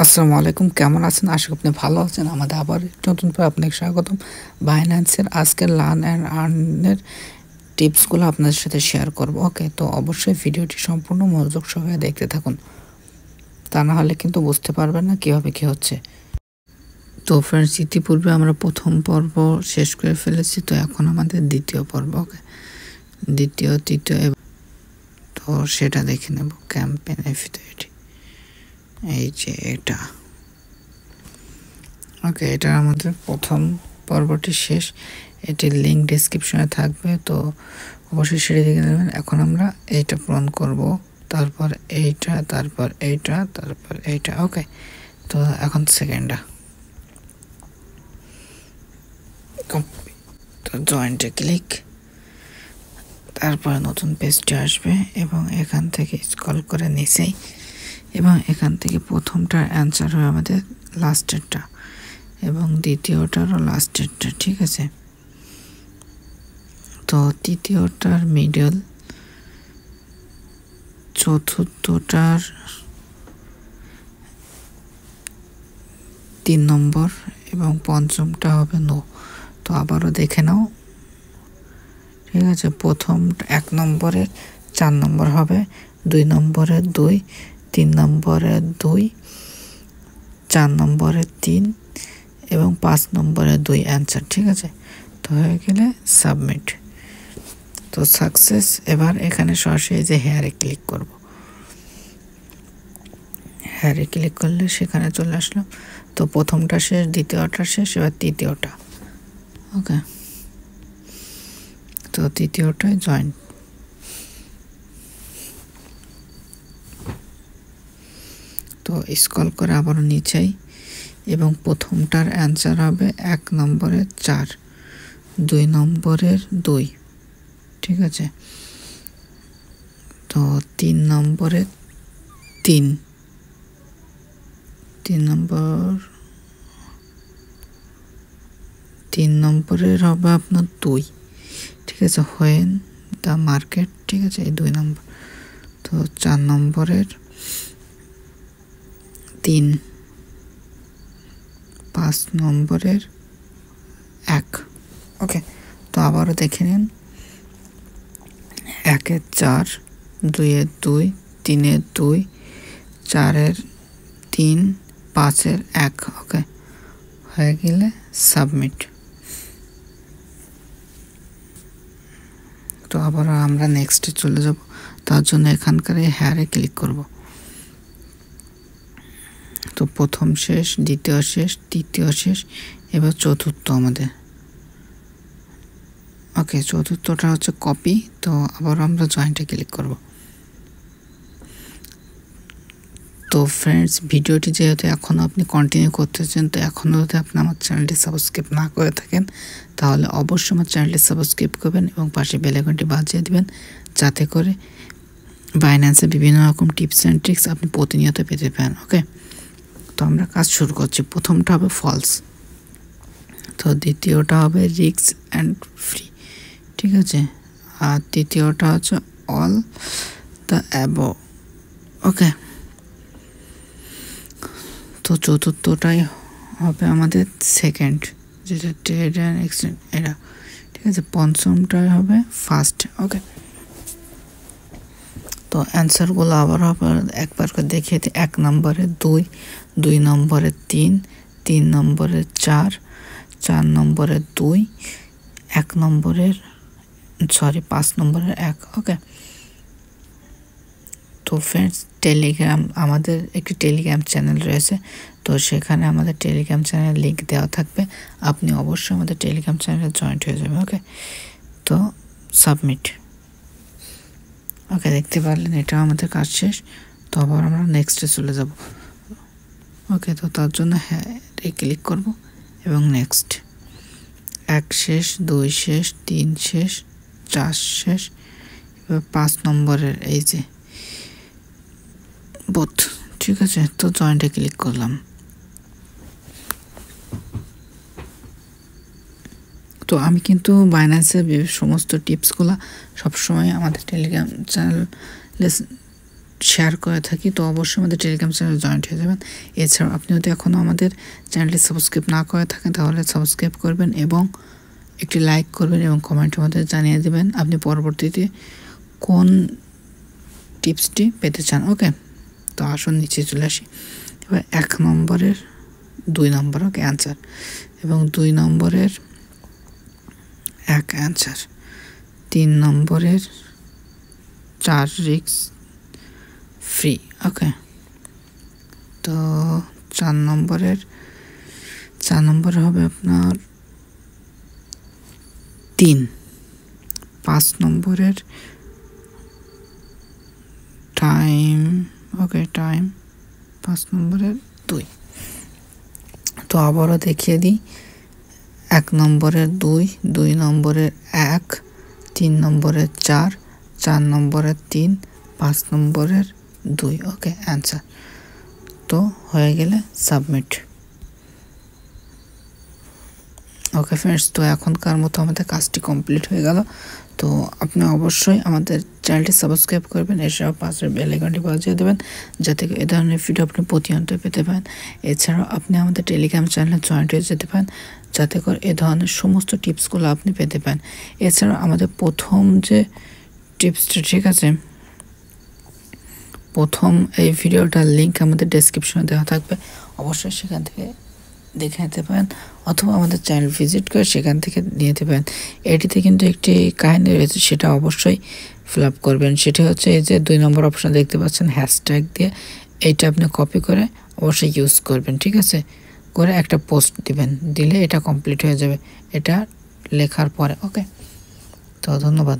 আসসালামু আলাইকুম, কেমন আছেন? আশা করি আপনি ভালো আছেন। আমাদের আবার নতুন করে আপনাকে স্বাগতম। বাইন্যান্সের আজকের লার্ন অ্যান্ড আর্নের টিপসগুলো আপনাদের সাথে শেয়ার করব। ওকে, তো অবশ্যই ভিডিওটি সম্পূর্ণ মনোযোগ সহকারে দেখতে থাকুন, তা না হলে কিন্তু বুঝতে পারবেন না কীভাবে কী হচ্ছে। তো ফ্রেন্ডস, ইতিপূর্বে আমরা প্রথম পর্ব শেষ করে ফেলেছি, তো এখন আমাদের দ্বিতীয় পর্ব। ওকে, দ্বিতীয় তৃতীয় তো সেটা দেখে নেব। ক্যাম্পেইন এফিলিয়েট, এই যে এটা। ওকে, এটা আমাদের প্রথম পর্বটি শেষ। এটির লিঙ্ক ডেসক্রিপশনে থাকবে, তো অবশ্যই সেটি দেখে নেবেন। এখন আমরা এইটা পূরণ করব, তারপর এইটা, তারপর এইটা, তারপর এইটা। ওকে, তো এখন সেকেন্ডটা, তো জয়েন্টে ক্লিক, তারপরে নতুন পেজটি আসবে এবং এখান থেকে স্ক্রল করে নিচেই, এবং এখান থেকে প্রথমটার অ্যান্সার হয় আমাদের লাস্টেরটা এবং দ্বিতীয়টারও লাস্টেরটা। ঠিক আছে, তো তৃতীয়টার মিডল, চতুর্থটার 3 নম্বর এবং পঞ্চমটা হবে নো। তো আবারও দেখে নাও। ঠিক আছে, প্রথম 1 নম্বরের 4 নম্বর হবে, 2 নম্বরের 2, 3 নম্বরের 2, 4 নম্বরের 3 এবং 5 নম্বরের 2 অ্যান্সার। ঠিক আছে, তো হয়ে গেলে সাবমিট। তো সাকসেস। এবার এখানে সরাসরি যে হেয়ারে ক্লিক করব, হেয়ারে ক্লিক করলে সেখানে চলে আসলাম। তো প্রথমটা শেষ, দ্বিতীয়টা শেষ, এবার তৃতীয়টা। ওকে, তো তৃতীয়টায় জয়েন। তো স্ক্রল করে আবারও নিচেই, এবং প্রথমটার অ্যান্সার হবে 1 নম্বরের 4, 2 নম্বরের 2। ঠিক আছে, তো 3 নম্বরের 3, 3 নম্বরের হবে আপনার 2। ঠিক আছে, হোয়েন দ্য মার্কেট। ঠিক আছে, এই 2 নম্বর। তো 4 নম্বরের 3, 5 নম্বরের 1। ওকে, তো আবারও দেখে নিন। 1-এর 4, 2-এর 2, 3-এর 2, 4-এর 3, 5-এর 1। ওকে, হয়ে গেলে সাবমিট। তো আবার আমরা নেক্সটে চলে যাব। তার জন্য এখানকার এই হেয়ারে ক্লিক করব। তো প্রথম শেষ, দ্বিতীয় শেষ, তৃতীয় শেষ, এবার চতুর্থ আমাদের। ওকে, চতুর্থটা হচ্ছে কপি। তো আবার আমরা জয়েন্টে ক্লিক করব। তো ফ্রেন্ডস, ভিডিওটি যেহেতু এখনও আপনি কন্টিনিউ করতেছেন, তো এখনও যদি আপনি আমার চ্যানেলটি সাবস্ক্রাইব না করে থাকেন, তাহলে অবশ্যই আমার চ্যানেলটি সাবস্ক্রাইব করবেন এবং পাশে বেল আইকনটি বাজিয়ে দিবেন, যাতে করে বাইন্যান্সে বিভিন্ন রকম টিপস অ্যান্ড ট্রিক্স আপনি প্রতিনিয়ত পেতে পারেন। ওকে, তো আমরা কাজ শুরু করছি। প্রথমটা হবে ফলস, তো দ্বিতীয়টা হবে রিস্ক অ্যান্ড ফ্রি। ঠিক আছে, আর তৃতীয়টা হচ্ছে অল দ্য অ্যাবভ। ওকে, তো চতুর্থটাই হবে আমাদের সেকেন্ড, যেটা ট্রেড অ্যান্ড এক্সচেঞ্জ এটা। ঠিক আছে, পঞ্চমটাই হবে ফার্স্ট। ওকে, তো অ্যান্সারগুলো আবার একবার করে দেখিয়ে দিই। 1 নম্বরে 2, 2 নম্বরে 3, 3 নম্বরে 4, 4 নম্বরে 2, 1 নম্বরের 5 নম্বরের 1। ওকে, তো ফ্রেন্ডস, টেলিগ্রাম, আমাদের একটি টেলিগ্রাম চ্যানেল রয়েছে, তো সেখানে আমাদের টেলিগ্রাম চ্যানেল লিঙ্ক দেওয়া থাকবে। আপনি অবশ্যই আমাদের টেলিগ্রাম চ্যানেলে জয়েন্ট হয়ে যাবেন। ওকে, তো সাবমিট। ওকে, দেখতে পারলেন এটা আমাদের কাজ শেষ। তো আবার আমরা নেক্সটে চলে যাব। ওকে, তো তার জন্য হ্যাঁ ক্লিক করব এবং নেক্সট। 1 শেষ, 2 শেষ, 3 শেষ, 4 শেষ, এবার 5 নম্বরের এই যে বোথ। ঠিক আছে, তো জয়েন্টে ক্লিক করলাম। তো আমি কিন্তু বাইন্যান্সের সমস্ত টিপসগুলো সবসময় আমাদের টেলিগ্রাম চ্যানেলে শেয়ার করে থাকি, তো অবশ্যই আমাদের টেলিগ্রাম চ্যানেলে জয়েন্ট হয়ে যাবেন। এছাড়াও আপনি যদি এখনও আমাদের চ্যানেলটি সাবস্ক্রাইব না করে থাকেন তাহলে সাবস্ক্রাইব করবেন এবং একটি লাইক করবেন এবং কমেন্টের মধ্যে জানিয়ে দেবেন আপনি পরবর্তীতে কোন টিপসটি পেতে চান। ওকে, তো আসুন নিচে চলে আসি। এবার 1 নম্বরের 2 নম্বর ওকে অ্যান্সার এবং 2 নম্বরের 1 অ্যান্সার, 3 নম্বরের 4 রিস্ক ফ্রি। ওকে, তো 4 নম্বরে হবে আপনার 3, 5 নম্বরের টাইম। ওকে, টাইম 5 নম্বরের 2। তো আবারও দেখিয়ে দিই, 1 নম্বরের 2, 2 নম্বরের 1, 3 নম্বরের 4, 4 নম্বরের 3, 5 নম্বরের 2। Okay answer. তো হয়ে গেলে সাবমিট। ওকে ফ্রেন্ডস, তো এখনকার মতো আমাদের কাজটি কমপ্লিট হয়ে গেল। তো আপনি অবশ্যই আমাদের চ্যানেলটি সাবস্ক্রাইব করবেন, এছাড়াও পাশের বেল আইকনটি বাজিয়ে দেবেন যাতে এ ধরনের ভিডিও আপনি প্রতিনিয়ত পেতে পারেন। এছাড়াও আপনি আমাদের টেলিগ্রাম চ্যানেলে জয়েন্ট হয়ে যেতে পারেন যাতে করে এ ধরনের সমস্ত টিপসগুলো আপনি পেতে পারেন। এছাড়াও আমাদের প্রথম যে টিপসটা, ঠিক আছে, প্রথম এই ভিডিওটার লিঙ্ক আমাদের ডেসক্রিপশনে দেওয়া থাকবে, অবশ্যই সেখান থেকে দেখে নিতে পারেন অথবা আমাদের চ্যানেল ভিজিট করে সেখান থেকে নিয়ে যেতে পারেন। এটিতে কিন্তু একটি কাহিনী রয়েছে, সেটা অবশ্যই ফিল আপ করবেন। সেটা হচ্ছে এই যে 2 নম্বর অপশন দেখতে পাচ্ছেন হ্যাশট্যাগ দিয়ে, এইটা আপনি কপি করে অবশ্যই ইউজ করবেন, ঠিক আছে, করে একটা পোস্ট দিবেন, দিলে এটা কমপ্লিট হয়ে যাবে এটা লেখার পরে। ওকে, তো ধন্যবাদ।